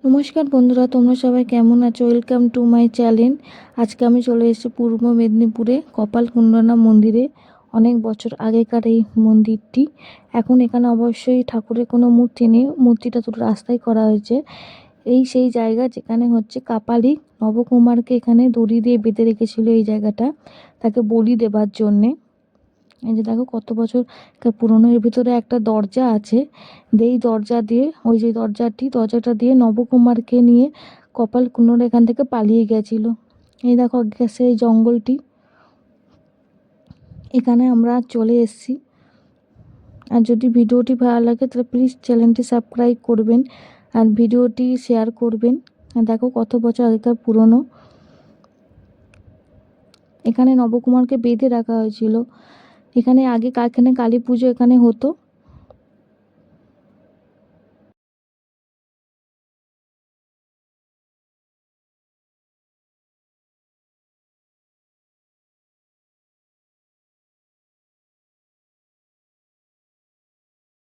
নমস্কার বন্ধুরা, তোমরা সবাই কেমন আছো? Welcome to my channel. আজকে আমি চলে এসেছি পূর্ব মেদিনীপুরে কপালকুণ্ডলা মন্দিরে। অনেক বছর আগেকার এই মন্দিরটি। এখন এখানে অবশ্যই ঠাকুরের কোনো মূর্তি নেই, মূর্তিটা দুটো রাস্তায় করা হয়েছে। এই সেই জায়গা যেখানে হচ্ছে কাপালিক নবকুমারকে এখানে দড়ি দিয়ে বেঁধে রেখেছিল এই জায়গাটা, তাকে বলি দেবার জন্যে। এই যে দেখো কত বছর পুরনো। এর ভিতরে একটা দরজা আছে, এই দরজা দিয়ে, ওই যে দরজাটা দিয়ে নবকুমারকে নিয়ে কপালকুণ্ডলা এখান থেকে পালিয়ে গেছিল। এই দেখো গেছে এই জঙ্গলটি, এখানে আমরা চলে এসেছি। আর যদি ভিডিওটি ভালো লাগে তাহলে প্লিজ চ্যানেলটি সাবস্ক্রাইব করবেন আর ভিডিওটি শেয়ার করবেন। আর দেখো কত বছর আগেকার পুরনো। এখানে নবকুমারকে বেঁধে রাখা হয়েছিল। এখানে আগে কালী পুজো এখানে হতো।